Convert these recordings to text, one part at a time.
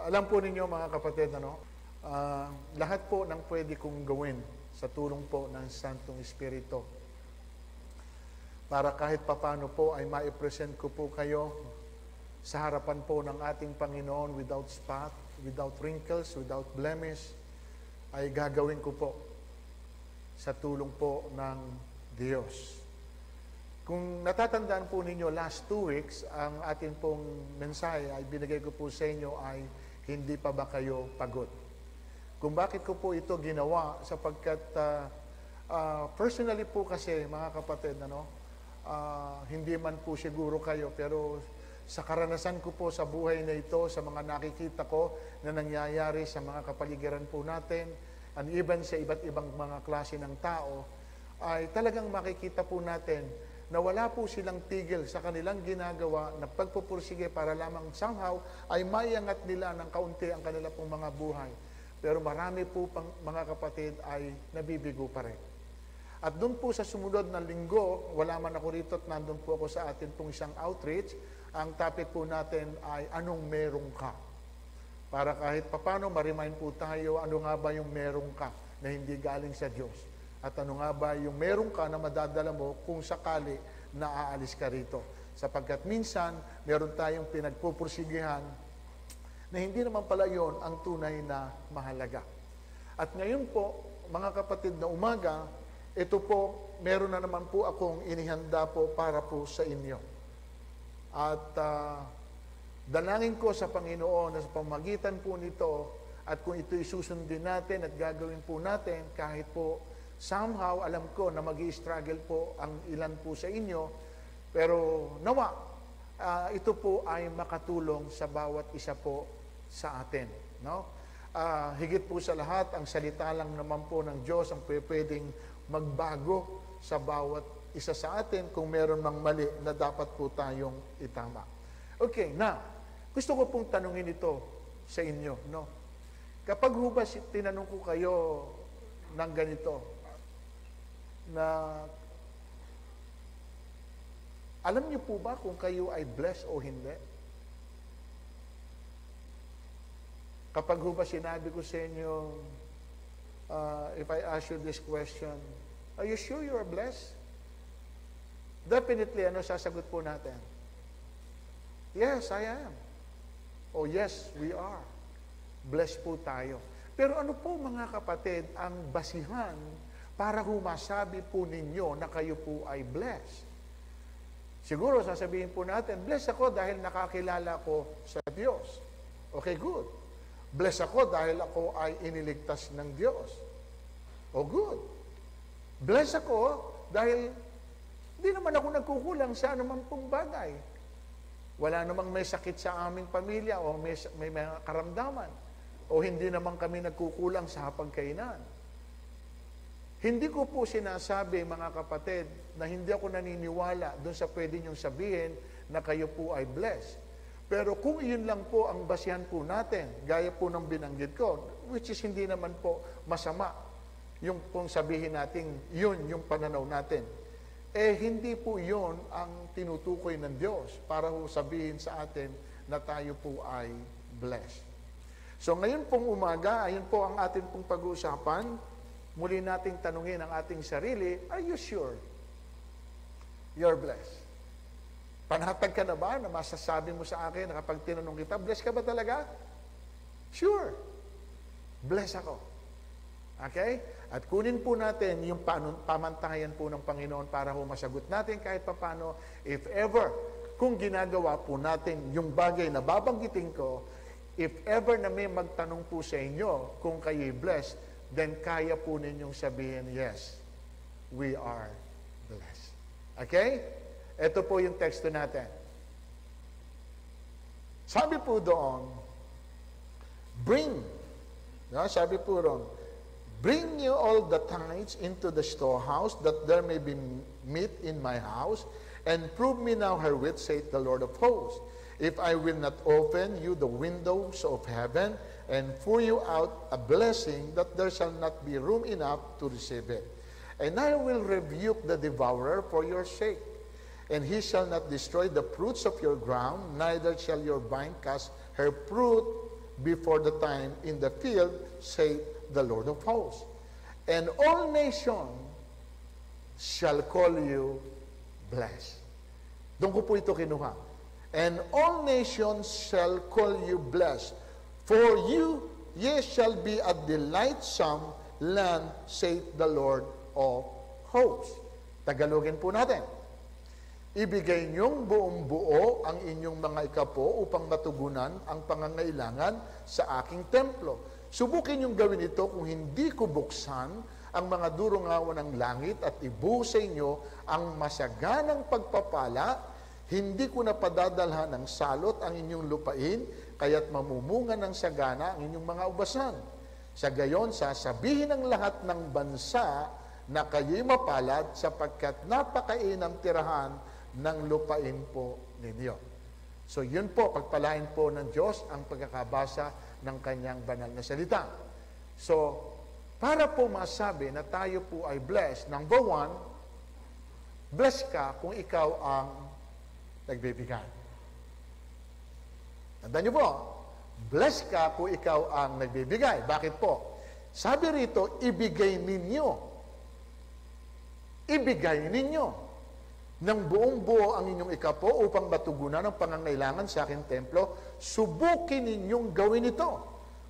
Alam po ninyo mga kapatid, lahat po ng pwede kong gawin sa tulong po ng Santong Espiritu para kahit papano po ay maipresent ko po kayo sa harapan po ng ating Panginoon without spot, without wrinkles, without blemish, ay gagawin ko po sa tulong po ng Diyos. Kung natatandaan po ninyo, last 2 weeks, ang atin pong mensahe ay binigay ko po sa inyo ay hindi pa ba kayo pagod? Kung bakit ko po ito ginawa, sapagkat personally po kasi mga kapatid, hindi man po siguro kayo, pero sa karanasan ko po sa buhay na ito, sa mga nakikita ko na nangyayari sa mga kapaligiran po natin, and even sa iba't ibang mga klase ng tao, ay talagang makikita po natin na wala po silang tigil sa kanilang ginagawa na pagpupursige para lamang somehow ay maiangat nila ng kaunti ang kanila pong mga buhay. Pero marami po pang mga kapatid ay nabibigo pa rin. At doon po sa sumunod na linggo, wala man ako rito at nandun po ako sa atin pong isang outreach, ang topic po natin ay anong merong ka? Para kahit papano ma-remind po tayo ano nga ba yung merong ka na hindi galing sa Diyos. At ano nga ba yung meron ka na madadala mo kung sakali na aalis ka rito. Sapagkat minsan, meron tayong pinagpupursigihan na hindi naman pala yon ang tunay na mahalaga. At ngayon po, mga kapatid na umaga, ito po, meron na naman po akong inihanda po para po sa inyo. At dalangin ko sa Panginoon na sa pamagitan po nito, at kung ito isusundin natin at gagawin po natin, kahit po somehow, alam ko na mag-i-struggle po ang ilan po sa inyo, pero nawa, ito po ay makatulong sa bawat isa po sa atin. Higit po sa lahat, ang salita lang naman po ng Diyos ang pwedeng magbago sa bawat isa sa atin kung meron ng mali na dapat po tayong itama. Okay, na, gusto ko pong tanungin ito sa inyo. Kapag hubas tinanong ko kayo ng ganito, na alam niyo po ba kung kayo ay blessed o hindi? Kapag ba sinabi ko sa inyo, if I ask you this question, are you sure you are blessed? Definitely, sasagot po natin? Yes, I am. Oh yes, we are. Blessed po tayo. Pero ano po mga kapatid ang basihan para humasabi po ninyo na kayo po ay blessed? Siguro sasabihin po natin, blessed ako dahil nakakilala ko sa Diyos. Okay, good. Blessed ako dahil ako ay iniligtas ng Diyos. Oh, good. Blessed ako dahil di naman ako nagkukulang sa anumang pong bagay. Wala namang may sakit sa aming pamilya o may mga karamdaman. O hindi naman kami nagkukulang sa hapagkainan. Hindi ko po sinasabi, mga kapatid, na hindi ako naniniwala doon sa pwede niyong sabihin na kayo po ay blessed. Pero kung iyon lang po ang basihan po natin, gaya po ng binanggit ko, which is hindi naman po masama, yung pong sabihin natin, yun yung pananaw natin. Hindi po yun ang tinutukoy ng Diyos para po sabihin sa atin na tayo po ay blessed. So ngayon pong umaga, ayun po ang atin pong pag-uusapan. Muli nating tanungin ang ating sarili, are you sure you're blessed? Panatag ka na ba na masasabi mo sa akin na kapag tinanong kita, blessed ka ba talaga? Sure. Blessed ako. Okay? At kunin po natin yung pamantayan po ng Panginoon para ho masagot natin kahit papano, if ever, kung ginagawa po natin yung bagay na babanggitin ko, if ever na may magtanong po sa inyo kung kayo'y blessed, then kaya po ninyong sabihin, yes, we are blessed. Okay? Ito po yung teksto natin. Sabi po doon, sabi po doon, bring you all the tithes into the storehouse, that there may be meat in my house, and prove me now herewith, saith the Lord of hosts, if I will not open you the windows of heaven, and pour you out a blessing that there shall not be room enough to receive it. And I will rebuke the devourer for your sake, and he shall not destroy the fruits of your ground, neither shall your vine cast her fruit before the time in the field, saith the Lord of hosts. And all nations shall call you blessed. Doon ko po ito kinuha. And all nations shall call you blessed. For you, ye shall be a delightsome land, saith the Lord of hosts. Tagalogin po natin. Ibigay niyong buong buo ang inyong mga ikapo upang matugunan ang pangangailangan sa aking templo. Subukin niyong gawin ito kung hindi ko buksan ang mga durungawan ng langit at ibuhos sa inyo ang masaganang pagpapala. Hindi ko na padadalhan ng salot ang inyong lupain, kaya't mamumunga ng sagana ang inyong mga ubasan. Sa gayon, sasabihin ng lahat ng bansa na kayo'y mapalad sapagkat napakainam tirahan ng lupain po ninyo. So yun po, pagpalain po ng Diyos ang pagkakabasa ng kanyang banal na salita. So, para po masabi na tayo po ay blessed, number one, blessed ka kung ikaw ang nagbibigay. Tandaan niyo po, blessed ka kung ikaw ang nagbibigay. Bakit po? Sabi rito, ibigay ninyo. Ibigay ninyo ng buong buo ang inyong ikapo upang matugunan ang pangangailangan sa aking templo. Subukin ninyong gawin ito.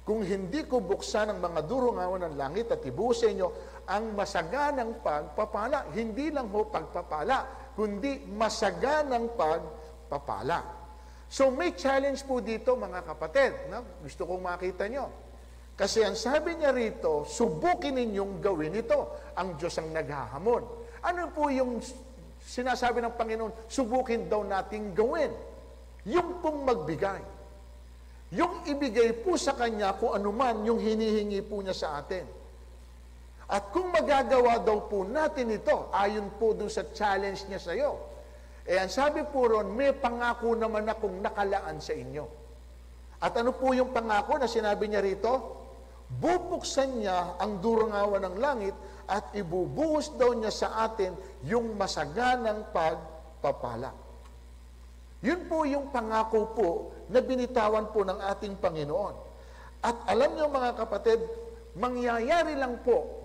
Kung hindi ko buksan ang mga durungawan ng langit at ibuhos sa inyo ang masaganang pagpapala. Hindi lang ho pagpapala, kundi masaganang pagpapala. So may challenge po dito mga kapatid. No? Gusto kong makita nyo. Kasi ang sabi niya rito, subukin ninyong gawin ito. Ang Diyos ang naghahamon. Ano po yung sinasabi ng Panginoon? Subukin daw nating gawin. Yung pong magbigay. Yung ibigay po sa Kanya kung anuman yung hinihingi po niya sa atin. At kung magagawa daw po natin ito, ayon po dun sa challenge niya sa iyo, ang sabi po ron, may pangako naman akong nakalaan sa inyo. At ano po yung pangako na sinabi niya rito? Bubuksan niya ang durungawan ng langit at ibubuhos daw niya sa atin yung masaganang pagpapala. Yun po yung pangako po na binitawan po ng ating Panginoon. At alam niyo mga kapatid, mangyayari lang po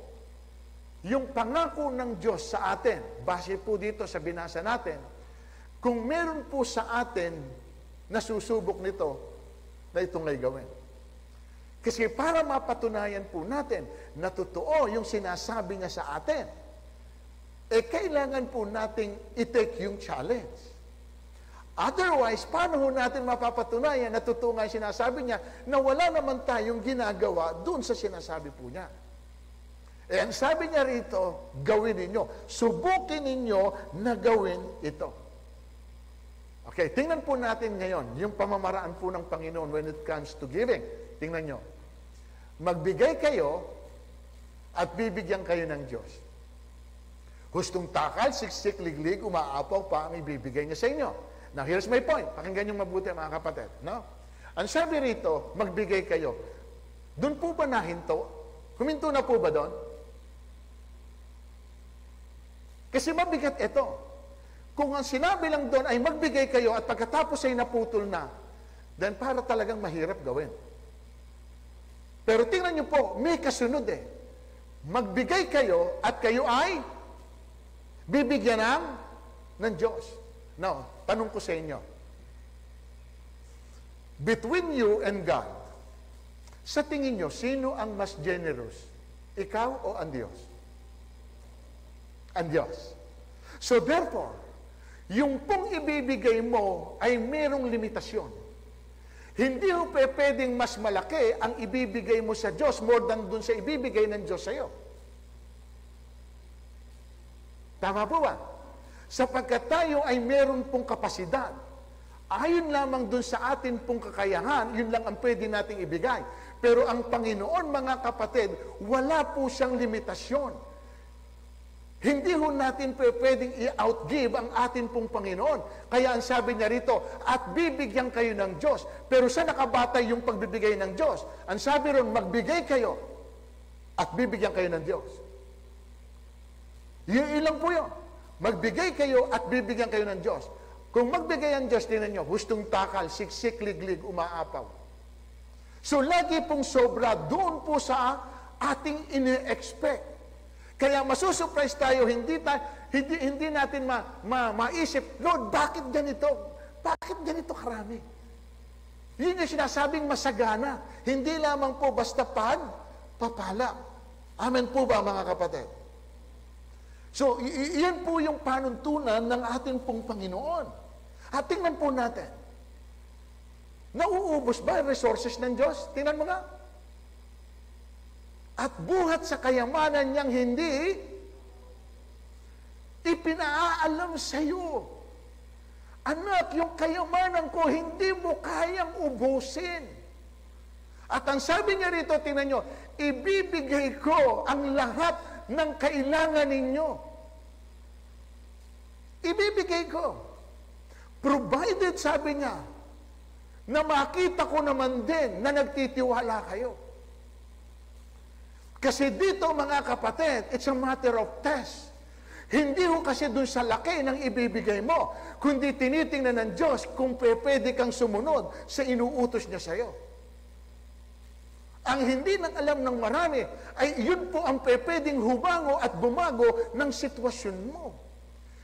yung pangako ng Diyos sa atin, base po dito sa binasa natin, kung meron po sa atin na susubok nito, na itong ay gawin. Kasi para mapatunayan po natin na totoo yung sinasabi niya sa atin, kailangan po nating i-take yung challenge. Otherwise, paano ho natin mapapatunayan na totoo nga sinasabi niya na wala naman tayong ginagawa doon sa sinasabi po niya? Ang sabi niya rito, gawin ninyo. Subukin ninyo na gawin ito. Okay, tingnan po natin ngayon yung pamamaraan po ng Panginoon when it comes to giving. Tingnan nyo. Magbigay kayo at bibigyan kayo ng Diyos. Hustong takal, siksik, liglig, umaapaw pa ang ibibigay niya sa inyo. Now, here's my point. Pakinggan nyo mabuti mga kapatid. No? Ang sabi rito, magbigay kayo. Doon po ba nahinto? Huminto na po ba doon? Kasi mabigat ito. Kung ang sinabi lang doon ay magbigay kayo at pagkatapos ay naputol na, then para talagang mahirap gawin. Pero tingnan nyo po, may kasunod eh. Magbigay kayo at kayo ay bibigyan ng Diyos. Now, tanong ko sa inyo. Between you and God, sa tingin nyo, sino ang mas generous? Ikaw o ang Diyos? Ang Diyos. So therefore, yung pong ibibigay mo ay merong limitasyon. Hindi mo pwedeng mas malaki ang ibibigay mo sa Diyos more than dun sa ibibigay ng Diyos sa iyo. Tama po ba? Sapagkat tayo ay meron pong kapasidad. Ayon lamang dun sa atin pong kakayahan, yun lang ang pwede nating ibigay. Pero ang Panginoon, mga kapatid, wala po siyang limitasyon. Hindi ho natin pwedeng i-outgive ang atin pong Panginoon. Kaya ang sabi niya rito, at bibigyan kayo ng Diyos. Pero saan nakabatay yung pagbibigay ng Diyos? Ang sabi ron, magbigay kayo at bibigyan kayo ng Diyos. Yung ilang po yun. Magbigay kayo at bibigyan kayo ng Diyos. Kung magbigay ang Diyos, tingnan nyo, hustong takal, siksik, liglig, umaapaw. So lagi pong sobra doon po sa ating ini-expect. Kaya masusurprise tayo, hindi natin maisip, Lord, bakit ganito? Bakit ganito karami? Yun yung sinasabing masagana. Hindi lamang po basta papala. Amen po ba, mga kapatid? So, iyan po yung panuntunan ng ating pong Panginoon. At tingnan po natin, nauubos ba ang resources ng Diyos? Tingnan mo nga. At buhat sa kayamanan niyang hindi ipinaalam sa iyo. Anak, yung kayamanan ko, hindi mo kayang ubusin. At ang sabi niya rito, tingnan nyo, ibibigay ko ang lahat ng kailangan ninyo. Ibibigay ko. Provided, sabi niya, na makita ko naman din na nagtitiwala kayo. Kasi dito, mga kapatid, it's a matter of test. Hindi ho kasi dun sa laki ng ibibigay mo, kundi tinitingnan ng Diyos kung pwede kang sumunod sa inuutos niya sa'yo. Ang hindi nang alam ng marami ay yun po ang pwedeng humango at bumago ng sitwasyon mo.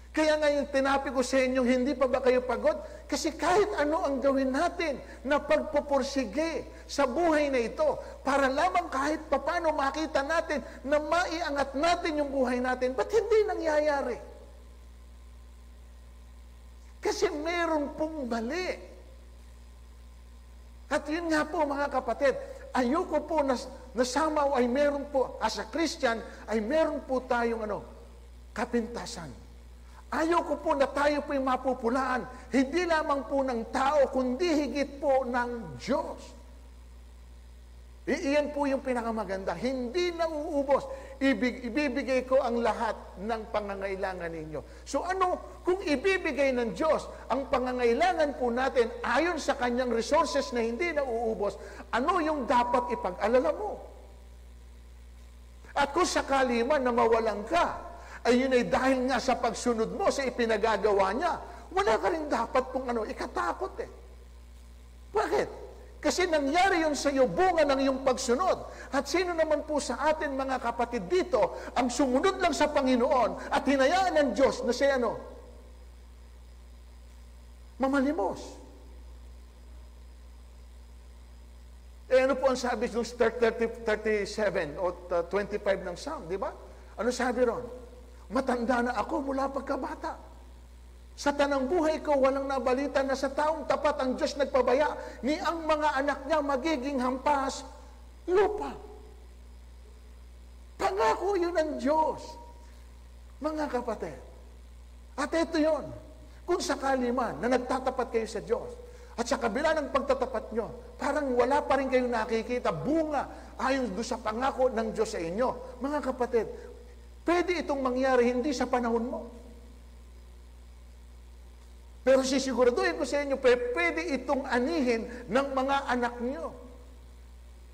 Kaya ngayon tinapi ko sa inyo, hindi pa ba kayo pagod? Kasi kahit ano ang gawin natin na pagpupursige sa buhay na ito, para lamang kahit papano makita natin na maiangat natin yung buhay natin, ba't hindi nangyayari? Kasi meron pong mali. At yun nga po, mga kapatid, ayoko po na somehow ay meron po, as a Christian, ay meron po tayong kapintasan. Ayoko po na tayo po'y mapupulaan, hindi lamang po ng tao, kundi higit po ng Diyos. Iyan po yung pinakamaganda. Hindi nauubos. Ibibigay ko ang lahat ng pangangailangan ninyo. So ano, kung ibibigay ng Diyos ang pangangailangan po natin ayon sa kanyang resources na hindi nauubos, ano yung dapat ipag-alala mo? At kung sakali man na mawalan ka, ay yun ay dahil nga sa pagsunod mo sa ipinagagawa niya, wala ka rin dapat pong ikatakot eh. Bakit? Kasi nangyari yun sa iyo, bunga ng iyong pagsunod. At sino naman po sa atin, mga kapatid dito, ang sumunod lang sa Panginoon at hinayaan ng Diyos na siya mamalimos. Eh ano po ang sabi ng 37 o 25 ng Psalm, di ba? Ano sabi ron? Matanda na ako mula pagkabata. Sa tanang buhay ko, walang nabalita na sa taong tapat ang Diyos nagpabaya, ni ang mga anak niya magiging hampas lupa. Pangako yun ng Diyos. Mga kapatid. At ito yun. Kung sakali man na nagtatapat kayo sa Diyos, at sa kabila ng pagtatapat nyo, parang wala pa rin kayong nakikita bunga ayon doon sa pangako ng Diyos sa inyo. Mga kapatid, pwede itong mangyari hindi sa panahon mo. Pero sisiguraduhin ko sa inyo, pwede itong anihin ng mga anak nyo.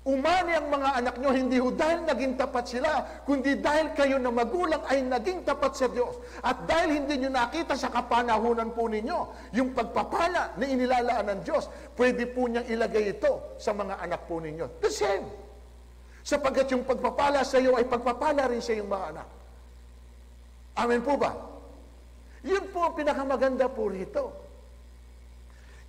Umani ang mga anak nyo, hindi ho dahil naging tapat sila, kundi dahil kayo na magulang ay naging tapat sa Diyos. At dahil hindi nyo nakita sa kapanahunan po ninyo, yung pagpapala na inilalaan ng Diyos, pwede po niyang ilagay ito sa mga anak po ninyo. The same. Sapagkat yung pagpapala sa iyo ay pagpapala rin sa iyong mga anak. Amen po ba? Yun po ang pinakamaganda po rito.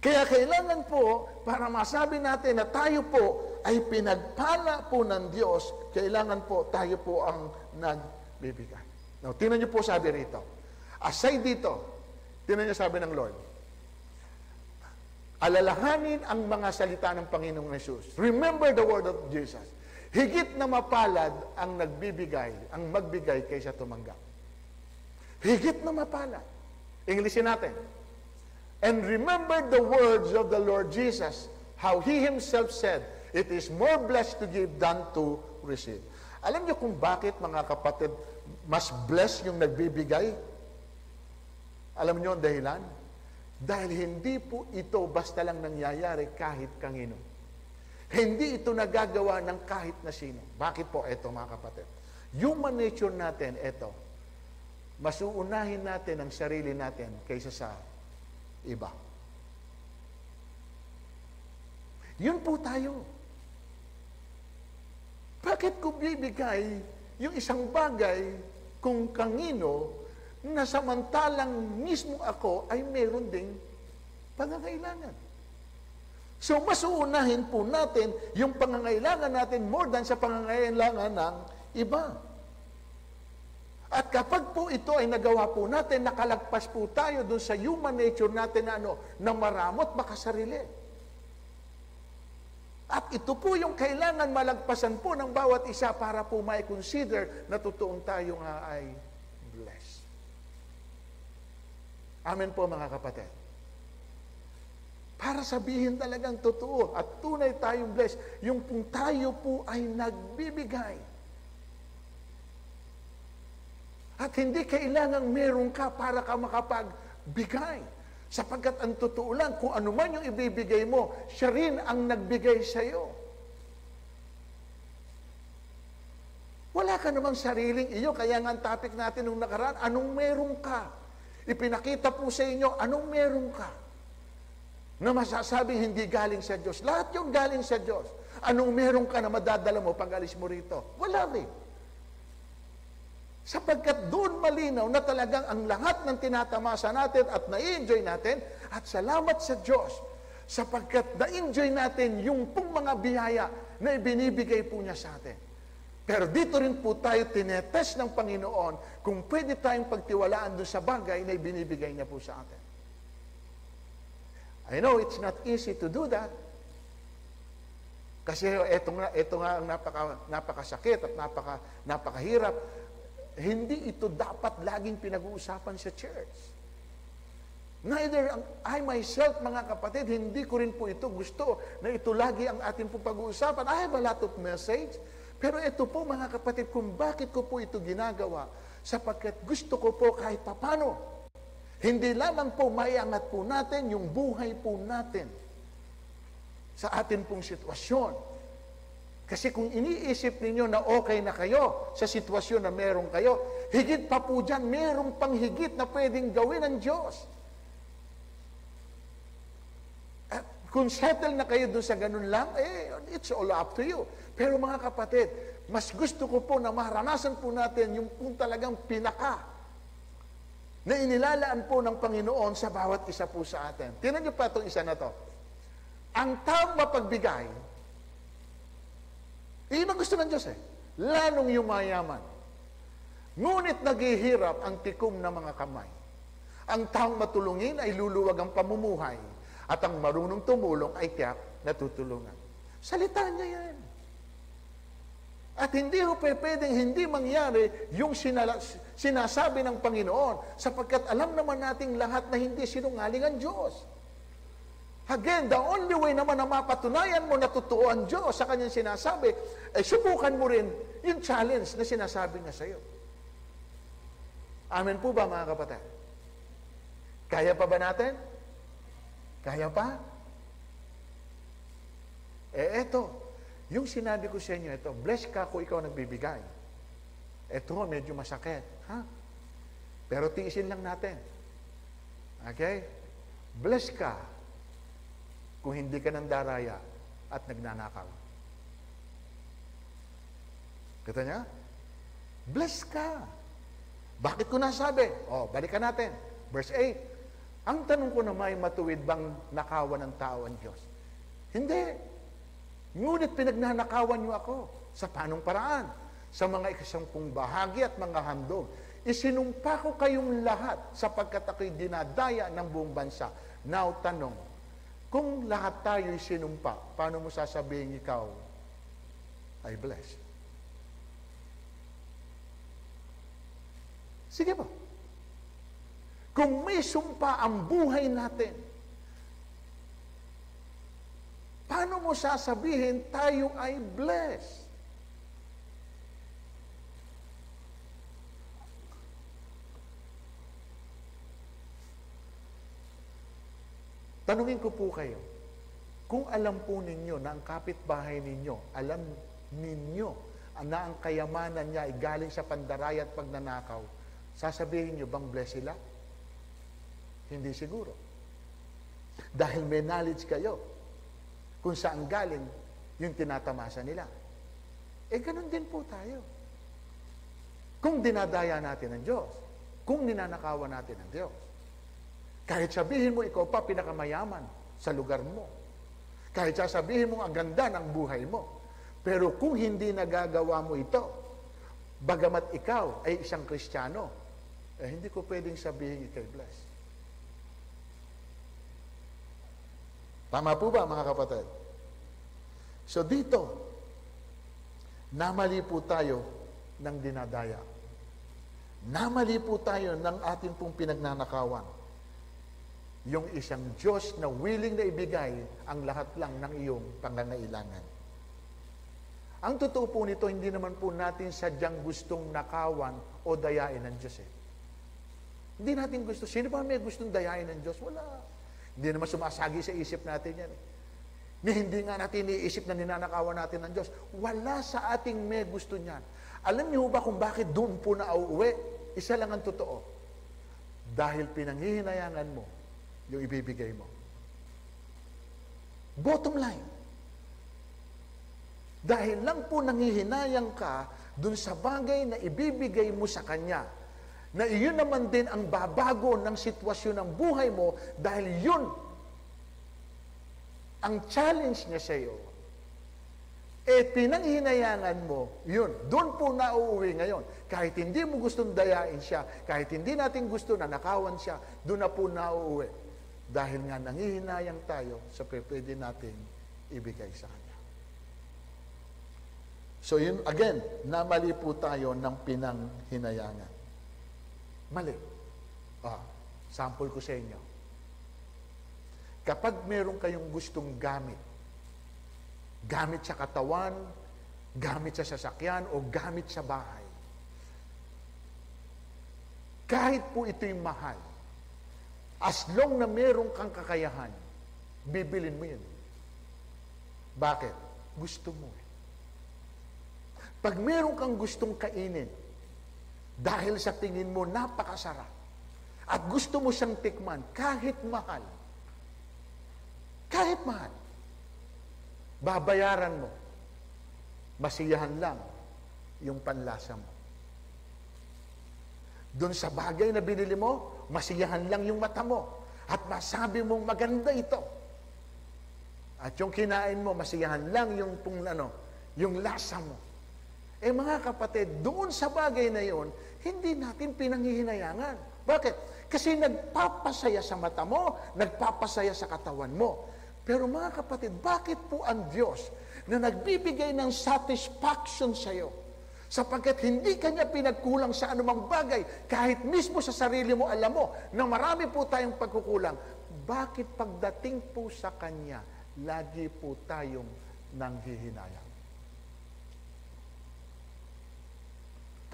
Kaya kailangan po, para masabi natin na tayo po ay pinagpala po ng Diyos, kailangan po tayo po ang nagbibigay. Now, tingnan niyo po sabi rito. Aside dito, tingnan niyo sabi ng Lord, alalahanin ang mga salita ng Panginoong Jesus. Remember the word of Jesus. Higit na mapalad ang nagbibigay, ang magbigay kaysa tumanggap. Higit na mapalad. Englishin natin. And remember the words of the Lord Jesus, how He Himself said, it is more blessed to give than to receive. Alam niyo kung bakit, mga kapatid, mas blessed yung nagbibigay? Alam niyo ang dahilan? Dahil hindi po ito basta lang nangyayari kahit kanino. Hindi ito nagagawa ng kahit na sino. Bakit po ito, mga kapatid? Human nature natin, ito. Mas uunahin natin ang sarili natin kaysa sa iba. Yun po tayo. bakit ko bibigay yung isang bagay kung kanino na samantalang mismo ako ay meron ding pangangailangan? So, mas uunahin po natin yung pangangailangan natin more than sa pangangailangan ng iba. At kapag po ito ay nagawa po natin, nakalagpas po tayo dun sa human nature natin na maramot makasarili. At ito po yung kailangan malagpasan po ng bawat isa para po mai-consider na totoong tayo nga ay blessed. Amen po mga kapatid. Para sabihin talagang totoo at tunay tayong blessed, yung pong tayo po ay nagbibigay. At hindi kailangang meron ka para ka makapagbigay. Sapagkat ang totoo lang, kung ano man yung ibibigay mo, siya rin ang nagbigay sa iyo. Wala ka namang sariling iyo, kaya nga ang topic natin nung nakaraan, anong meron ka? Ipinakita po sa inyo, anong meron ka? Na masasabing hindi galing sa Diyos. Lahat yung galing sa Diyos. Anong meron ka na madadala mo pag alis mo rito? Wala rin. Sapagkat doon malinaw na talagang ang lahat ng tinatamasa natin at na-enjoy natin, at salamat sa Diyos, sapagkat na-enjoy natin yung pong mga biyaya na ibinibigay po niya sa atin. Pero dito rin po tayo tinetest ng Panginoon kung pwede tayong pagtiwalaan doon sa bagay na ibinibigay niya po sa atin. I know it's not easy to do that. Kasi ito nga ang napakasakit at napakahirap. Hindi ito dapat laging pinag-uusapan sa church. Neither I myself, mga kapatid, hindi ko rin po ito gusto na ito lagi ang ating po pag-uusapan. I have a lot of message. Pero ito po, mga kapatid, kung bakit ko po ito ginagawa, sapagkat gusto ko po kahit papano, hindi lamang po maiangat po natin yung buhay po natin sa atin pong sitwasyon. Kasi kung iniisip ninyo na okay na kayo sa sitwasyon na meron kayo, higit pa po dyan, merong panghigit na pwedeng gawin ng Diyos. At kung settle na kayo doon sa ganun lang, it's all up to you. Pero mga kapatid, mas gusto ko po na maranasan po natin yung kung talagang pinaka na inilalaan po ng Panginoon sa bawat isa po sa atin. Tingnan niyo pa itong isa na to. Ang taong mapagbigay, iyon ang gusto ng Diyos lalong yumayaman. Ngunit naghihirap ang tikom ng mga kamay. Ang taong matulungin ay luluwag ang pamumuhay, at ang marunong tumulong ay tiyak na tutulungan. Salita niya yan. At hindi ho pwedeng hindi mangyari yung sinasabi ng Panginoon, sapagkat alam naman nating lahat na hindi sinungaling ang Diyos. Again, the only way naman na mapatunayan mo na totoo ang Diyos sa kanyang sinasabi, ay subukan mo rin yung challenge na sinasabi niya sa iyo. Amen po ba, mga kapatid? Kaya pa ba natin? Kaya pa? Eto. Yung sinabi ko sa inyo, ito, bless ka kung ikaw nagbibigay. Ito, medyo masakit. Ha? Pero tiisin lang natin. Okay? Bless ka kung hindi ka nandaraya at nagnanakaw. Kita niya? Bless ka. Bakit ko nasabi? Balikan natin. Verse 8. Ang tanong ko naman, matuwid bang nakawan ng tao ang Diyos? Hindi. Ngunit pinagnanakawan niyo ako. Sa panong paraan? Sa mga ikasampung bahagi at mga handog. Isinumpa ko kayong lahat sapagkat ako'y dinadaya ng buong bansa. Now, tanong, kung lahat tayo'y sinumpa, paano mo sasabihin ikaw ay blessed? Sige po. Kung may sumpa ang buhay natin, paano mo sasabihin tayo ay blessed? Tanungin ko po kayo, kung alam po ninyo na ang kapitbahay ninyo, alam ninyo na ang kayamanan niya ay galing sa pandaraya at pagnanakaw, sasabihin niyo bang blessed sila? Hindi siguro. Dahil may knowledge kayo kung saan galing yung tinatamasa nila. Ganun din po tayo. Kung dinadaya natin ang Diyos, kung ninanakawan natin ang Diyos, kahit sabihin mo ikaw pa pinakamayaman sa lugar mo, kahit sasabihin mo ang ganda ng buhay mo, pero kung hindi nagagawa mo ito, bagamat ikaw ay isang Kristiyano, hindi ko pwedeng sabihin ikay blessed. Tama po ba, mga kapatid? So dito, namali po tayo ng dinadaya. Namali po tayo ng ating pong pinagnanakawan. Yung isang Diyos na willing na ibigay ang lahat lang ng iyong pangangailangan. Ang totoo po nito, hindi naman po natin sadyang gustong nakawan o dayain ng Diyos Hindi natin gusto. Sino ba may gustong dayain ng Diyos? Wala. Hindi naman sumasagi sa isip natin yan Hindi nga natin iisip na ninanakawan natin ng Diyos. Wala sa ating may gusto niyan. Alam niyo ba kung bakit doon po na uuwi? Isa lang ang totoo. Dahil pinanghihinayangan mo yung ibibigay mo. Bottom line. Dahil lang po nanghihinayang ka dun sa bagay na ibibigay mo sa Kanya, na iyon naman din ang babago ng sitwasyon ng buhay mo dahil yun ang challenge niya sa iyo. Pinanghinayangan mo, yun, doon po nauuwi ngayon. Kahit hindi mo gustong dayain siya, kahit hindi natin gusto na nakawan siya, doon na po nauuwi. Dahil nga nanghihinayang tayo sa pwede natin ibigay sa Kanya. So yun, again, namali po tayo ng pinanghinayangan. Mali. Sample ko sa inyo. Kapag meron kayong gustong gamit sa katawan, gamit sa sasakyan, o gamit sa bahay, kahit po ito'y mahal, as long na meron kang kakayahan, bibilin mo yun. Bakit? Gusto mo Pag meron kang gustong kainin, dahil sa tingin mo napakasarap, at gusto mo siyang tikman, kahit mahal, babayaran mo, masiyahan lang yung panlasa mo. Doon sa bagay na binili mo, masiyahan lang yung mata mo, at masabi mong maganda ito. At yung kinain mo, masiyahan lang yung yung lasa mo. Mga kapatid, doon sa bagay na yon, hindi natin pinanghihinayangan. Bakit? Kasi nagpapasaya sa mata mo, nagpapasaya sa katawan mo. Pero mga kapatid, bakit po ang Diyos na nagbibigay ng satisfaction sa iyo? Sapagkat hindi Kanya pinagkulang sa anumang bagay, kahit mismo sa sarili mo alam mo na marami po tayong pagkukulang. Bakit pagdating po sa Kanya, lagi po tayong nanghihinayang?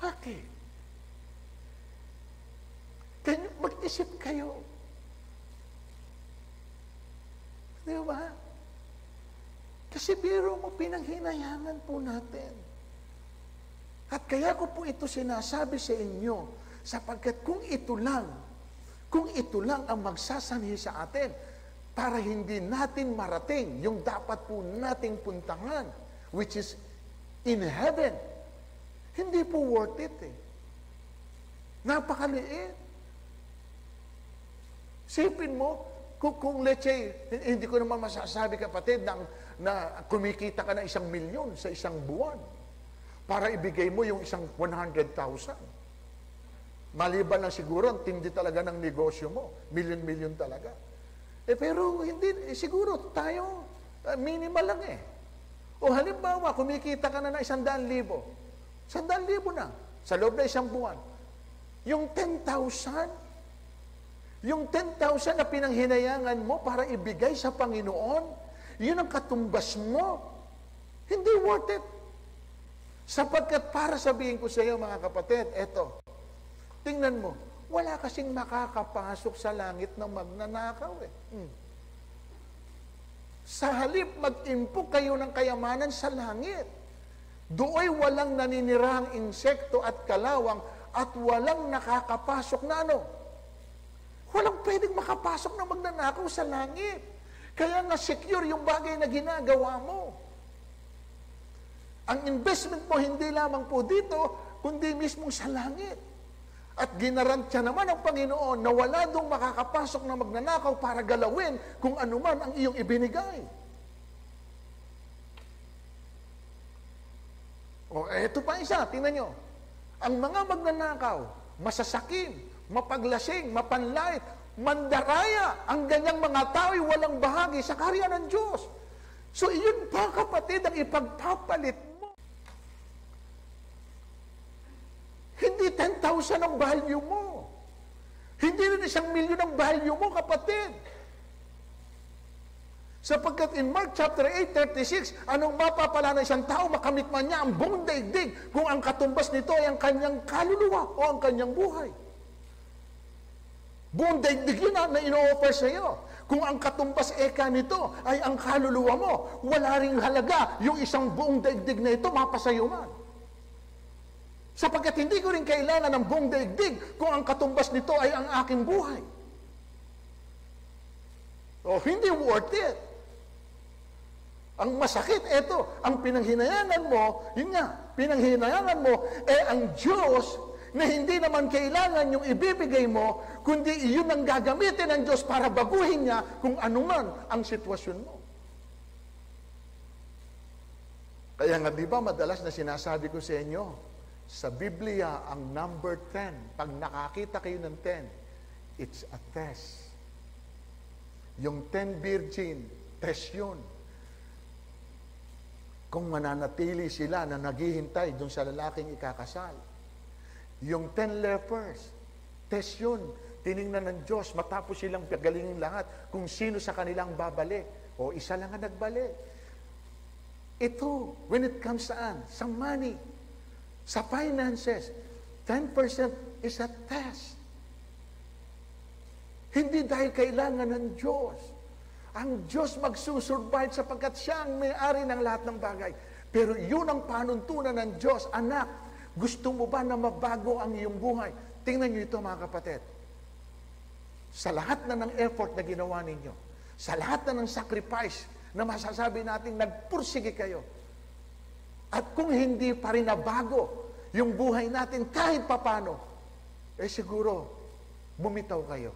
Bakit? Mag-isip kayo. Di ba? Kasi biro mo, pinanghinayangan po natin. At kaya ko po ito sinasabi sa inyo, sapagkat kung ito lang ang magsasanhi sa atin, para hindi natin marating yung dapat po nating puntahan, which is in heaven, hindi po worth it Napakaliit. Sipin mo, kung let's say, hindi ko naman masasabi kapatid na kumikita ka na 1 milyon sa isang buwan para ibigay mo yung isang 100,000. Maliban lang siguro, tindi talaga ng negosyo mo. Milyon-milyon talaga. Pero hindi, siguro tayo, minimal lang O halimbawa, kumikita ka na ng 100,000. 100,000 na, sa loob na 1 buwan. Yung 10,000 na pinanghinayangan mo para ibigay sa Panginoon, yun ang katumbas mo. Hindi worth it. Sapagkat para sabihin ko sa iyo, mga kapatid, eto, tingnan mo, wala kasing makakapasok sa langit na magnanakaw Sa halip, mag-impok kayo ng kayamanan sa langit. Do'y walang naninirahang insekto at kalawang at walang nakakapasok na Walang pwedeng makapasok na magnanakaw sa langit. Kaya nga secure yung bagay na ginagawa mo. Ang investment mo hindi lamang po dito, kundi mismo sa langit. At ginarantya naman ang Panginoon na wala dong makakapasok na magnanakaw para galawin kung anuman ang iyong ibinigay. O, eto pa isa, tingnan nyo. Ang mga magnanakaw, masasakim, mapaglasing, mapanlait, mandaraya, ang ganyang mga tao'y walang bahagi sa kaharian ng Diyos. So, iyon pa, kapatid, ang ipagpapalit mo. Hindi 10,000 ang value mo. Hindi rin 1,000,000 ang value mo, kapatid. Sapagkat in Mark chapter 8:36, anong mapapala ng isang tao, makamit man niya ang buong daigdig kung ang katumbas nito ay ang kanyang kaluluwa o ang kanyang buhay. Buong daigdig yun na ino-offer sa iyo. Kung ang katumbas eka nito ay ang kaluluwa mo, wala ring halaga yung isang buong daigdig na ito mapasayo man. Sapagkat hindi ko rin kailangan ng buong daigdig kung ang katumbas nito ay ang aking buhay. O hindi worth it. Ang masakit, eto, ang pinanghinayangan mo, yun nga, pinanghinayangan mo, ang Diyos na hindi naman kailangan yung ibibigay mo, kundi iyon ang gagamitin ng Diyos para baguhin niya kung anuman ang sitwasyon mo. Kaya nga, di ba, madalas na sinasabi ko sa inyo, sa Biblia, ang number 10, pag nakakita kayo ng 10, it's a test. Yung 10 virgin, test yun. Kung mananatili sila na naghihintay dun sa lalaking ikakasal. Yung 10 lepers, test yun. Tiningnan ng Diyos, matapos silang pagalingin lahat, kung sino sa kanilang babalik. O isa lang ang nagbalik. Ito, when it comes saan? Sa money, sa finances, 10% is a test. Hindi dahil kailangan ng Diyos. Ang Diyos magsusurvive sapagkat siya ang may-ari ng lahat ng bagay. Pero yun ang panuntunan ng Diyos. Anak, gusto mo ba na mabago ang iyong buhay? Tingnan niyo ito, mga kapatid. Sa lahat na ng effort na ginawa ninyo, sa lahat na ng sacrifice na masasabi natin nagpursige kayo, at kung hindi pa rin nabago yung buhay natin kahit papano, siguro bumitaw kayo.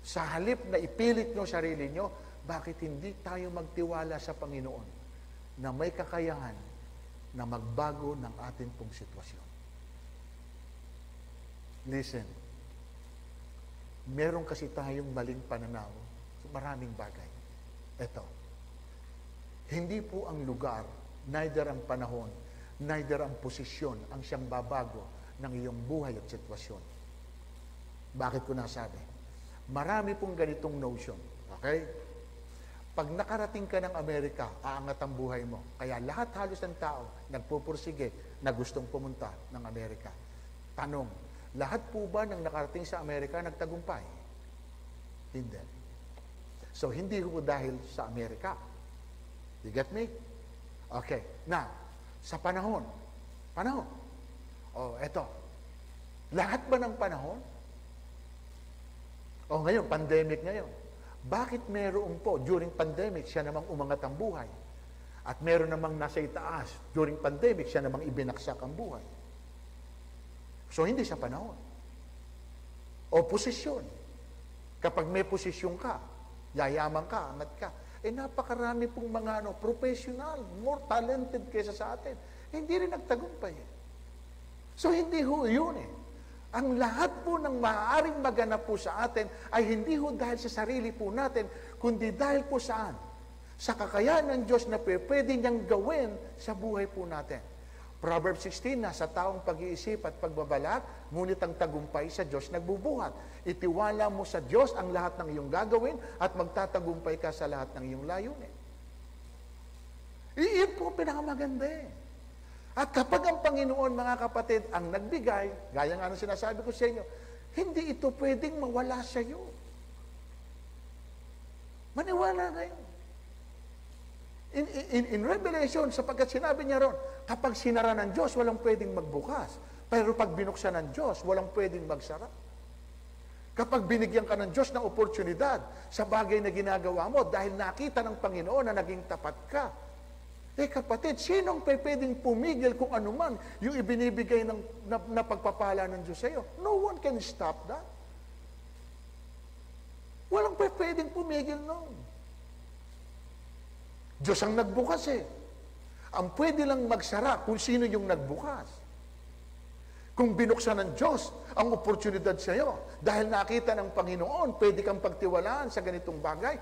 Sa halip na ipilit nyo sarili nyo, bakit hindi tayo magtiwala sa Panginoon na may kakayahan na magbago ng ating pong sitwasyon? Listen, meron kasi tayong maling pananaw sa maraming bagay. Ito, hindi po ang lugar, neither ang panahon, neither ang posisyon ang siyang babago ng iyong buhay at sitwasyon. Bakit ko nasabi? Marami pong ganitong notion. Okay? Pag nakarating ka ng Amerika, aangat ang buhay mo. Kaya lahat halos ng tao nagpupursige na gustong pumunta ng Amerika. Tanong, lahat po ba ng nakarating sa Amerika nagtagumpay? Hindi. So, hindi po dahil sa Amerika. You get me? Okay. Now, sa panahon. Panahon. Oh, eto. Lahat ba ng panahon? Oh, ngayon, pandemic ngayon. Bakit meron po, during pandemic, siya namang umangat ang buhay? At meron namang nasa itaas, during pandemic, siya namang ibinaksak ang buhay. So, hindi sa panahon. O posisyon. Kapag may posisyon ka, yayaman ka, angat ka, napakarami pong mga professional, more talented kaysa sa atin. Hindi rin nagtagumpay. So, hindi ho yun Ang lahat po ng maaaring maganap po sa atin ay hindi ho dahil sa sarili po natin, kundi dahil po saan? Sa kakayahan ng Diyos na pwede niyang gawin sa buhay po natin. Proverbs 16, nasa taong pag-iisip at pagbabalak, ngunit ang tagumpay sa Diyos nagbubuhat. Itiwala mo sa Diyos ang lahat ng iyong gagawin at magtatagumpay ka sa lahat ng iyong layunin. Iyon po pinakamaganda At kapag ang Panginoon, mga kapatid, ang nagbigay, gaya nga ng sinasabi ko sa inyo, hindi ito pwedeng mawala sa iyo. Maniwala kayo. In Revelation, sapagkat sinabi niya ron, kapag sinara ng Diyos, walang pwedeng magbukas. Pero pag binuksan ng Diyos, walang pwedeng magsara. Kapag binigyan ka ng Diyos ng oportunidad sa bagay na ginagawa mo, dahil nakita ng Panginoon na naging tapat ka, Kapatid, sinong pwedeng pumigil kung anuman yung ibinibigay na pagpapala ng Diyos sa iyo? No one can stop that. Walang pwedeng pumigil noon. Diyos ang nagbukas Ang pwede lang magsara kung sino yung nagbukas. Kung binuksan ng Diyos ang oportunidad sa iyo, dahil nakita ng Panginoon, pwede kang pagtiwalaan sa ganitong bagay.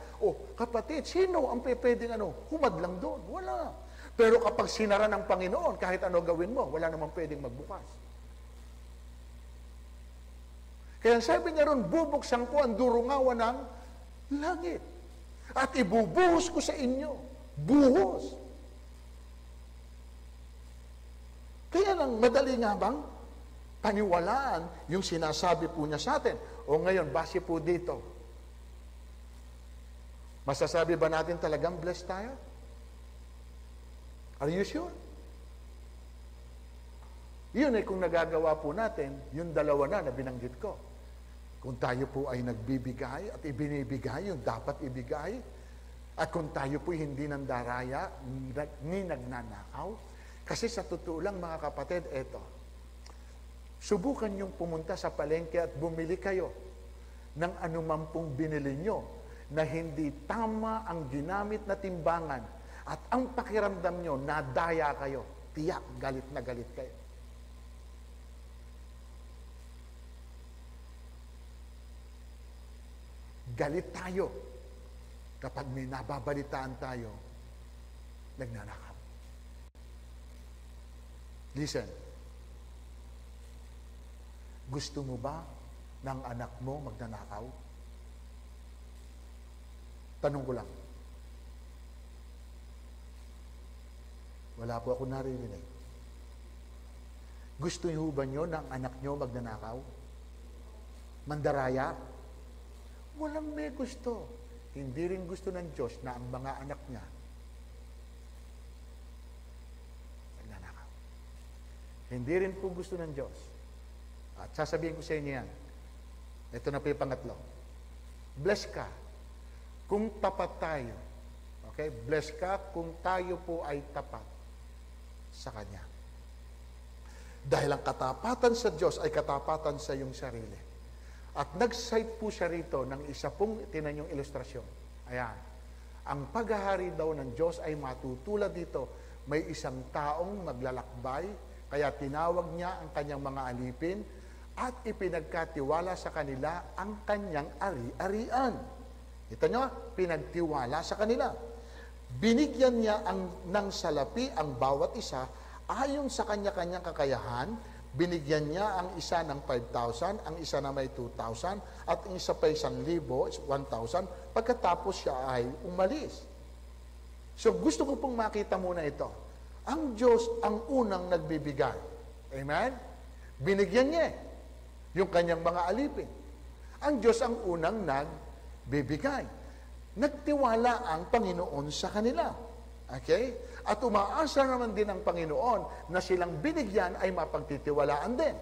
Kapatid, sino ang pwedeng humadlang doon? Wala. Pero kapag sinara ng Panginoon, kahit ano gawin mo, wala namang pwedeng magbukas. Kaya sabi niya ron, bubuksan ko ang durungawan ng langit. At ibubuhos ko sa inyo. Buhos. Kaya lang, madali nga bang paniwalaan yung sinasabi po niya sa atin? O ngayon, base po dito, masasabi ba natin talagang blessed tayo? Are you sure? Yun kung nagagawa po natin, yung dalawa na binanggit ko. Kung tayo po ay nagbibigay at ibinibigay yung dapat ibigay, at kung tayo po hindi nandaraya, ni nagnanakaw, kasi sa totoo lang mga kapatid, subukan niyong pumunta sa palengke at bumili kayo ng anuman pong binili nyo na hindi tama ang ginamit na timbangan at ang pakiramdam nyo, nadaya kayo, tiyak, galit na galit kayo. Galit tayo kapag may nababalitaan tayo, nagnanakaw. Listen, gusto mo ba ng anak mo magnanakaw? Tanong ko lang. Wala po ako naririnig. Gusto niyo ba nyo ng anak nyo magnanakaw? Mandaraya? Walang may gusto. Hindi rin gusto ng Diyos na ang mga anak niya magnanakaw. Hindi rin po gusto ng Diyos. At sasabihin ko sa inyo yan. Ito na po yung pangatlo. Bless ka kung tapat tayo. Okay? Bless ka kung tayo po ay tapat sa Kanya. Dahil ang katapatan sa Diyos ay katapatan sa iyong sarili. At nag-cite po siya rito ng isa pong tinanyong ilustrasyon. Ayan. Ang paghahari daw ng Diyos ay matutulad dito. May isang taong maglalakbay, kaya tinawag niya ang kanyang mga alipin at ipinagkatiwala sa kanila ang kanyang ari-arian. Ito nyo, pinagtiwala sa kanila. Binigyan niya ng salapi ang bawat isa ayon sa kanya-kanyang kakayahan. Binigyan niya ang isa ng 5,000, ang isa na may 2,000, at ang isa pa 1,000, 1,000, pagkatapos siya ay umalis. So gusto ko pong makita muna ito. Ang Diyos ang unang nagbibigay. Amen? Binigyan niya yung kanyang mga alipin. Ang Diyos ang unang nagbibigay. Nagtiwala ang Panginoon sa kanila. Okay? At umaasa naman din ang Panginoon na silang binigyan ay mapagtitiwalaan din.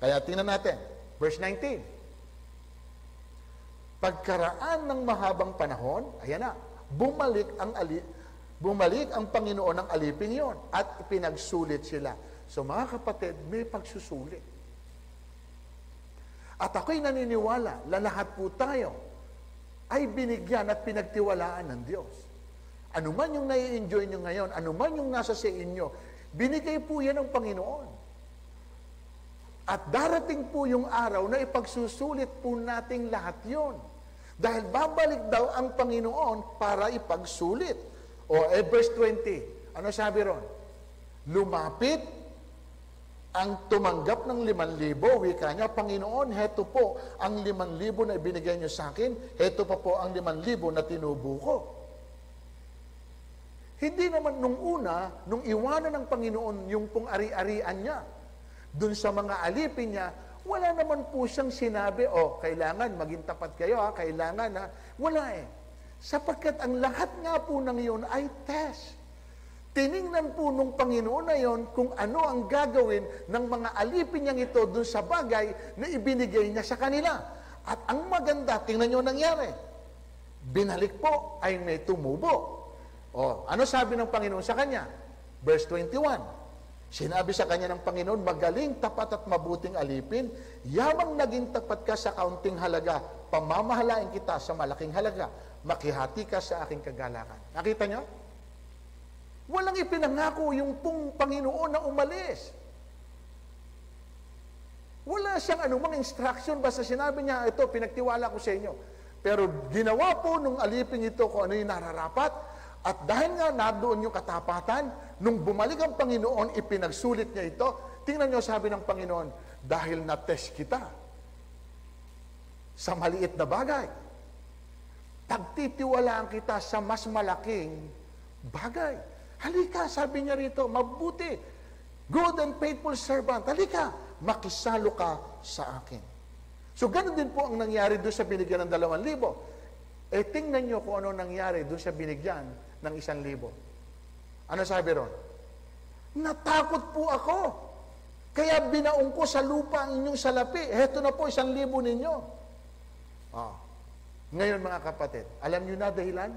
Kaya tingnan natin, verse 19. Pagkaraan ng mahabang panahon, ayan na, bumalik ang Panginoon ng alipin yon at pinagsulit sila. So mga kapatid, may pagsusulit. At ako'y naniniwala na lahat po tayo ay binigyan at pinagtiwalaan ng Diyos. Ano man yung nai-enjoy nyo ngayon, ano man yung nasa sa inyo, binigay po yan ng Panginoon. At darating po yung araw na ipagsusulit po nating lahat yon. Dahil babalik daw ang Panginoon para ipagsulit. Verse 20, ano sabi ron? Lumapit ang tumanggap ng 5,000, wika niya, Panginoon, heto po ang 5,000 na ibinigay niyo sa akin, heto pa po ang 5,000 na tinubo ko. Hindi naman nung una, nung iwanan ng Panginoon yung pong ari-arian niya, dun sa mga alipin niya, wala naman po siyang sinabi, kailangan maging tapat kayo, kailangan, wala Sapagkat ang lahat nga po ng iyon ay test. Tiningnan po nung Panginoon na yon kung ano ang gagawin ng mga alipin niyang ito dun sa bagay na ibinigay niya sa kanila. At ang maganda, tingnan niyo nangyari. Binalik po ay may tumubo. Ano sabi ng Panginoon sa kanya? Verse 21, sinabi sa kanya ng Panginoon, magaling, tapat at mabuting alipin, yamang naging tapat ka sa kaunting halaga, pamamahalain kita sa malaking halaga, makihati ka sa aking kagalakan. Nakita nyo? Walang ipinangako yung pong Panginoon na umalis. Wala siyang anumang instruction, basta sinabi niya, ito, pinagtiwala ko sa inyo. Pero ginawa po nung alipin ito kung ano yung nararapat, at dahil nga nadoon yung katapatan, nung bumalik ang Panginoon, ipinagsulit niya ito. Tingnan niyo, sabi ng Panginoon, dahil na-test kita sa maliit na bagay, pagtitiwalaan kita sa mas malaking bagay. Halika, sabi niya rito, mabuti, good and faithful servant, halika, makisalo ka sa akin. So, ganun din po ang nangyari doon sa binigyan ng 2,000. Tingnan nyo kung ano nangyari doon sa binigyan ng 1,000. Ano sabi ron? Natakot po ako. Kaya binaong ko sa lupa ang inyong salapi. Heto na po, 1,000 ninyo. Ngayon mga kapatid, alam nyo na dahilan?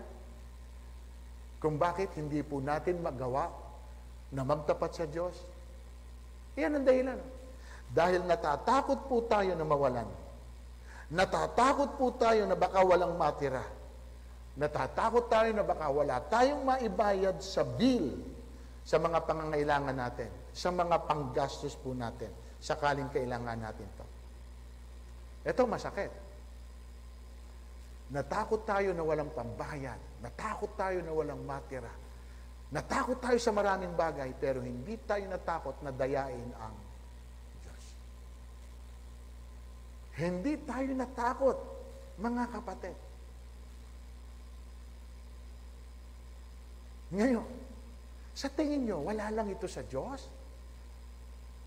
Kung bakit hindi po natin magawa na magtapat sa Diyos? Yan ang dahilan. Dahil natatakot po tayo na mawalan. Natatakot po tayo na baka walang matira. Natatakot tayo na baka wala tayong maibayad sa bill, sa mga pangangailangan natin, sa mga panggastos po natin, sakaling kailangan natin to. Ito masakit. Natakot tayo na walang pambayad. Natakot tayo na walang matira. Natakot tayo sa maraming bagay, pero hindi tayo natakot na dayain ang Diyos. Hindi tayo natakot, mga kapatid. Ngayon, sa tingin nyo, wala lang ito sa Diyos?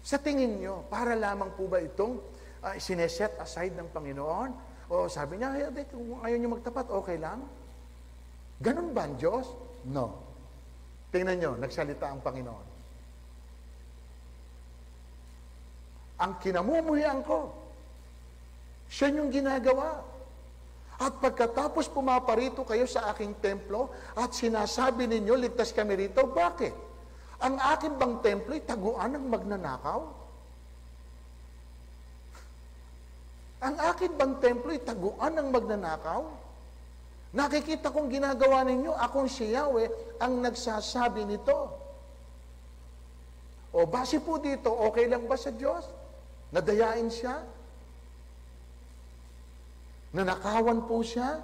Sa tingin nyo, para lamang po ba itong sineset aside ng Panginoon? O sabi niya, kung ayaw nyo magtapat, okay lang? Ganun ba ang Diyos? No. Tingnan nyo, nagsalita ang Panginoon. Ang kinamumuhian ko, siya yung ginagawa. At pagkatapos pumaparito kayo sa aking templo at sinasabi ninyo, ligtas kami rito, bakit? Ang akin bang templo ay taguan ng magnanakaw? Ang akin bang templo ay taguan ng magnanakaw? Nakikita kong ginagawa ninyo, akong si Yahweh ang nagsasabi nito. O base po dito, okay lang ba sa Diyos? Nadayain siya? Nanakawan po siya?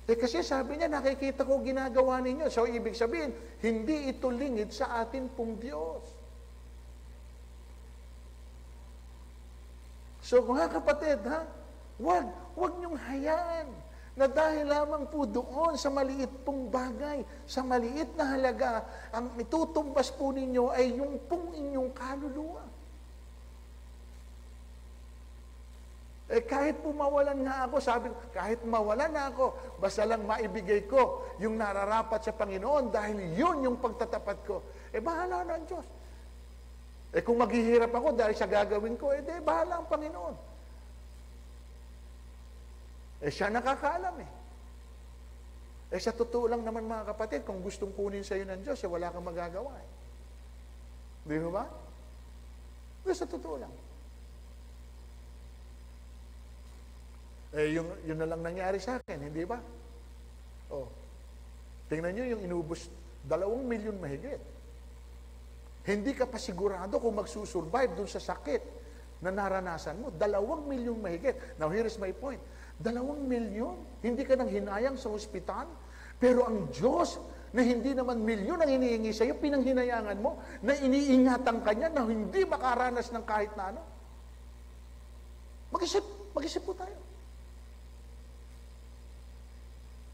Kasi sabi niya, nakikita ko ginagawa ninyo. So, ibig sabihin, hindi ito lingid sa atin pong Diyos. So, mga kapatid, wag niyong hayaan na dahil lamang po doon sa maliit pong bagay, sa maliit na halaga, ang itutumbas po ninyo ay yung pong inyong kaluluwa. Kahit po mawalan nga ako, sabi ko, kahit mawalan na ako, basta lang maibigay ko yung nararapat sa Panginoon dahil yun yung pagtatapat ko. Bahala na ang Diyos. Kung maghihirap ako dahil sa gagawin ko, bahala ang Panginoon. Siya nakakaalam sa totoo lang naman mga kapatid, kung gustong kunin sa iyo ng Diyos, wala kang magagawa Di ba? Sa totoo lang. Yun na lang nangyari sa akin, hindi ba? Tingnan nyo yung inubos, 2 milyon mahigit. Hindi ka pa sigurado kung magsusurvive dun sa sakit na naranasan mo. 2 milyon mahigit. Now, here is my point. 2 milyon? Hindi ka nang hinayang sa ospital? Pero ang Diyos, na hindi naman milyon ang hinihingi sa iyo, pinanghinayangan mo, na iniingatan ka niya, na hindi makaranas ng kahit na ano. Mag-isip po tayo.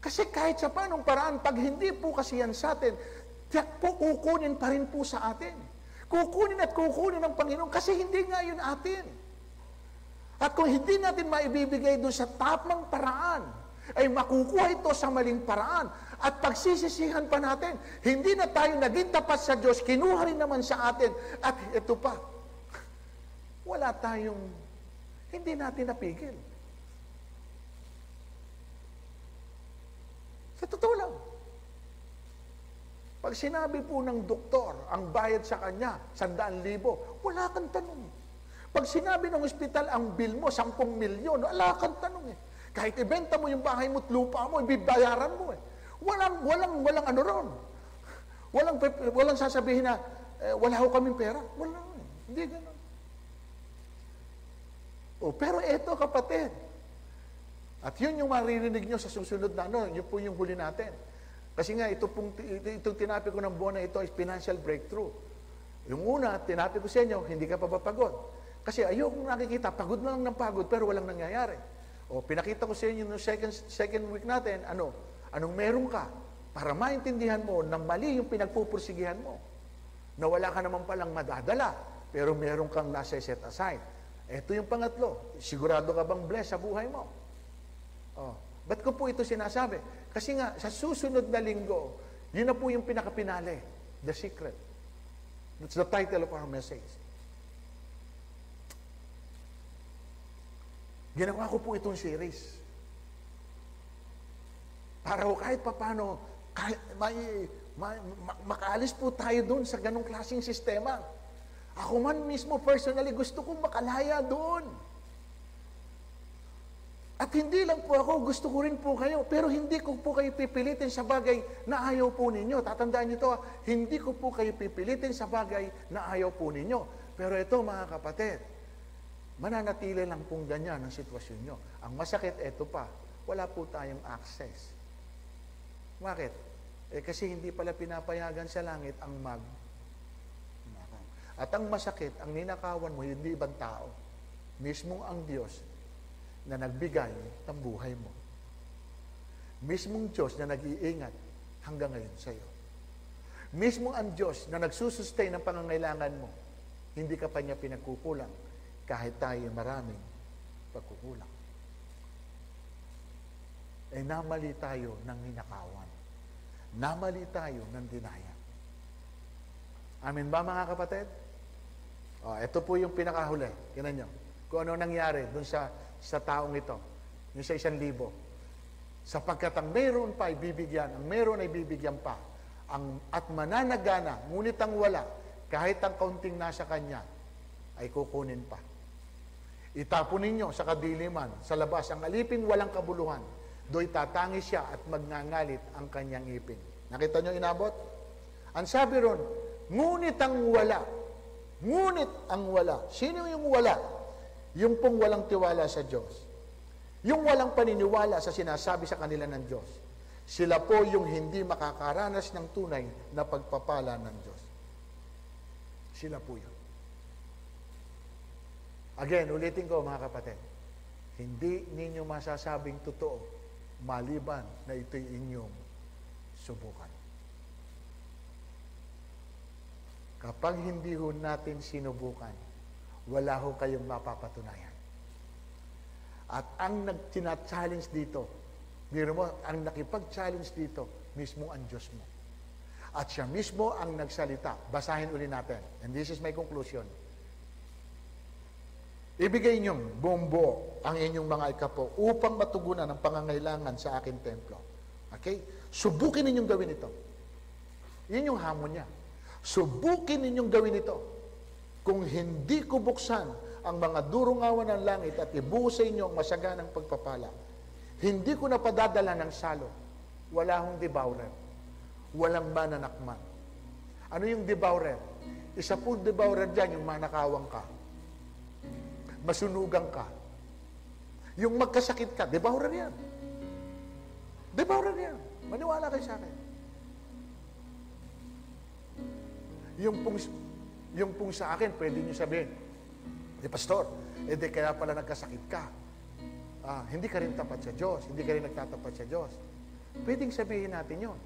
Kasi kahit sa paanong paraan, pag hindi po kasi yan sa atin, tiyak po kukunin pa rin po sa atin. Kukunin at kukunin ng Panginoon kasi hindi nga yun atin. At kung hindi natin maibibigay doon sa tamang paraan, ay makukuha ito sa maling paraan. At pagsisisihan pa natin, hindi na tayo naging tapat sa Diyos, kinuha rin naman sa atin. At ito pa, wala tayong, hindi natin napigil. Sa totoo lang. Pag sinabi po ng doktor, ang bayad sa kanya, 100,000, wala kang tanong. Pag sinabi ng ospital, ang bill mo, 10 milyon, wala kang tanong eh. Kahit ibenta mo yung bahay mo at lupa mo, ibibayaran mo eh. Walang ano ron. Walang sasabihin na, wala ho kaming pera. Wala eh. Hindi ganun. Pero eto kapatid, at yun yung maririnig nyo sa susunod na ano, yun po yung huli natin. Kasi nga, itong tinapi ko ng buwan na ito is financial breakthrough. Yung una, tinapi ko sa inyo, hindi ka pa ba pagod? Kasi ayokong nakikita, pagod na lang ng pagod, pero walang nangyayari. Pinakita ko sa inyo yung second week natin, anong meron ka? Para maintindihan mo na mali yung pinagpupursigihan mo. Na wala ka naman palang madadala, pero meron kang nasa set aside. Ito yung pangatlo, sigurado ka bang blessed sa buhay mo? Ba't ko po ito sinasabi? Kasi nga, sa susunod na linggo, yun na po yung pinakapinali, The Secret. That's the title of our message. Ginawa ko po itong series. Para kahit papano, makaalis po tayo doon sa ganong klaseng sistema. Ako man mismo, personally, gusto kong makalaya doon. At hindi lang po ako, gusto ko rin po kayo, pero hindi ko po kayo pipilitin sa bagay na ayaw po ninyo. Tatandaan nyo ito, hindi ko po kayo pipilitin sa bagay na ayaw po ninyo. Pero ito mga kapatid, mananatili lang pong ganyan ang sitwasyon nyo. Ang masakit, ito pa, wala po tayong access. Bakit? Kasi hindi pala pinapayagan sa langit ang At ang masakit, ang ninakawan mo, hindi ibang tao. Mismong ang Diyos na nagbigay ng buhay mo. Mismong Diyos na nag-iingat hanggang ngayon sa iyo. Mismong ang Diyos na nagsusustain ng pangangailangan mo, hindi ka pa niya pinagkukulang kahit tayo maraming pagkukulang. Namali tayo ng ninakawan. Namali tayo ng dinaya. Amin ba mga kapatid? Ito po yung pinakahuli. Tingnan nyo. Kung ano nangyari dun sa taong ito. Yung sa 1,000. Sapagkat ang meron pa ay bibigyan, ang meron ay bibigyan pa. At mananagana, ngunit ang wala, kahit ang kaunting nasa kanya, ay kukunin pa. Itapon ninyo sa kadiliman, sa labas, ang aliping walang kabuluhan, do'y tatangi siya at magngangalit ang kanyang ipin. Nakita nyo inabot? Ang sabi ron, ngunit ang wala. Ngunit ang wala. Sino yung wala? Yung pong walang tiwala sa Diyos. Yung walang paniniwala sa sinasabi sa kanila ng Diyos. Sila po yung hindi makakaranas ng tunay na pagpapala ng Diyos. Sila po yun. Again, ulitin ko mga kapatid. Hindi ninyo masasabing totoo maliban na ito'y inyong subukan. Kapag hindi ho natin sinubukan, wala ho kayong mapapatunayan. At ang nag-challenge dito, biro mo, ang nakipag-challenge dito, mismo ang Diyos mo. At siya mismo ang nagsalita. Basahin uli natin. And this is my conclusion. Ibigay niyong buo ang inyong mga ikapo upang matugunan ang pangangailangan sa aking templo. Okay? Subukin ninyong gawin ito. Yun yung hamon niya. Subukin ninyong gawin ito. Kung hindi ko buksan ang mga durungawan ng langit at ibuhos sa inyo ang masaganang pagpapala, hindi ko na padadala ng salo. Wala hong devourer. Walang mananakman. Ano yung devourer? Isa po devourer dyan, yung manakawang ka. Masunugan ka. Yung magkasakit ka, devourer yan. Devourer yan. Maniwala kayo sa akin. Yung pong sa akin, pwede nyo sabihin, Pastor, di kaya pala nagkasakit ka. Hindi ka rin tapat sa Diyos. Hindi ka rin nagtatapat sa Diyos. Pwedeng sabihin natin yun.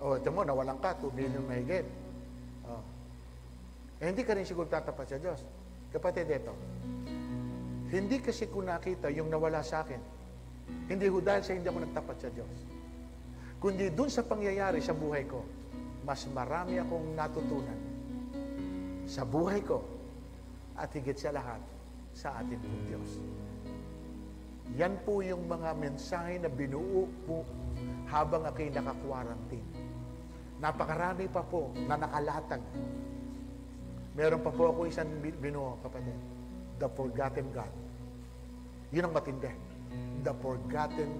Ito mo, nawalan ka, 2 million mahigit. Hindi ka rin siguro tatapat sa Diyos. Kapatid, ito. Hindi kasi ko nakita yung nawala sa akin. Hindi ho dahil sa hindi ako nagtapat sa Diyos. Kundi dun sa pangyayari sa buhay ko, mas marami akong natutunan sa buhay ko at higit sa lahat sa ating pong Diyos. Yan po yung mga mensahe na binuo po habang ako'y naka-quarantine. Napakarami pa po na nakalatag. Meron pa po ako isang binuo, kapatid. The Forgotten God. Yun ang matindi. The Forgotten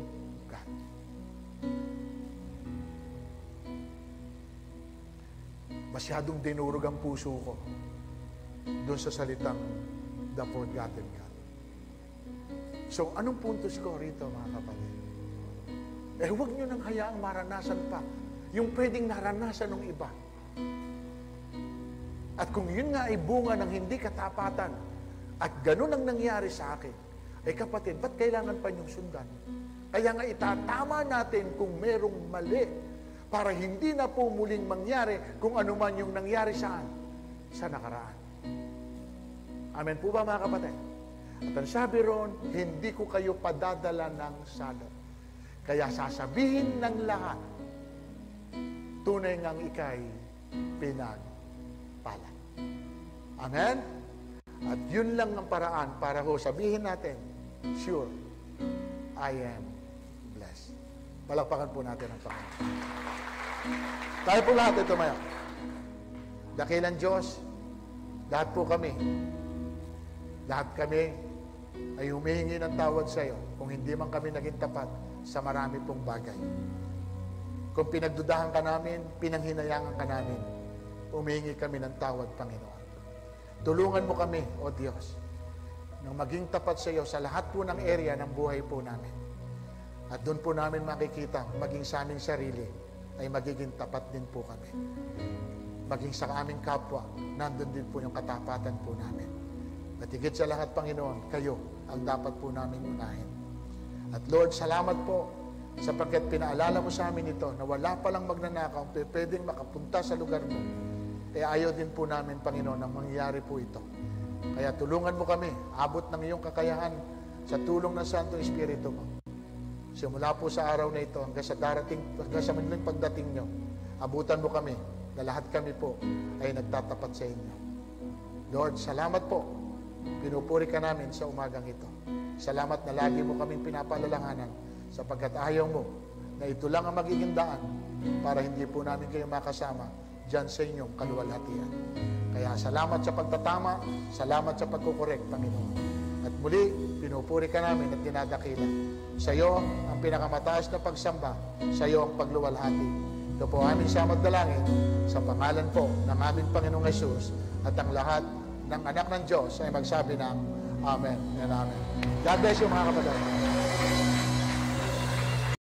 God. Masyadong dinurog ang puso ko doon sa salitang The Forgotten God. So, anong puntos ko rito, mga kapatid? Huwag nyo nang hayaang maranasan pa yung pwedeng naranasan ng iba. At kung yun nga ay bunga ng hindi katapatan at ganun ang nangyari sa akin, kapatid, ba't kailangan pa niyong sundan? Kaya nga itatama natin kung merong mali para hindi na po muling mangyari kung ano man yung nangyari saan? Sa nakaraan. Amen po ba, mga kapatid? At ang sabi ron, hindi ko kayo padadala ng salot. Kaya sasabihin ng lahat, tunay ngang ikay pinagpala. Amen? At yun lang ang paraan para ho sabihin natin, sure, I am blessed. Palakpakan po natin ang Panginoon. Tayo po lahat ito maya. Dakilang Diyos, lahat po kami, ay humihingi ng tawad sa iyo kung hindi man kami naging tapat sa marami pong bagay. Kung pinagdudahan ka namin, pinanghinayangan ka namin, humihingi kami ng tawad, Panginoon. Tulungan mo kami, O Diyos, nang maging tapat sa iyo sa lahat po ng area ng buhay po namin. At doon po namin makikita, maging sa aming sarili, ay magiging tapat din po kami. Maging sa aming kapwa, nandun din po yung katapatan po namin. At higit sa lahat, Panginoon, kayo ang dapat po namin unahin. At Lord, salamat po sapagkat pinaalala mo sa amin ito na wala palang magnanakaw, pwedeng makapunta sa lugar mo. Kaya ayaw din po namin, Panginoon, ang mangyayari po ito. Kaya tulungan mo kami, abot ng iyong kakayahan sa tulong ng Santo Espiritu mo. Simula po sa araw na ito hanggang sa muling pagdating nyo, abutan mo kami na lahat kami po ay nagtatapat sa inyo. Lord, salamat po. Pinupuri ka namin sa umagang ito. Salamat na lagi mo kaming pinapalalanganan sapagkat ayaw mo na ito lang ang magiging daan para hindi po namin kayo makasama dyan sa inyong kaluwalhatian. Kaya salamat sa pagtatama, salamat sa pagkukorek, Panginoon. At muli, pinupuri ka namin at dinadakila. Sa iyo ang pinakamataas na pagsamba, sa iyo ang pagluwalhati. Ito po aming samad dalangin sa pangalan po ng aming Panginoong Hesus at ang lahat ng anak ng Diyos ay magsabi ng Amen and Amen. God bless you, mga kapatid.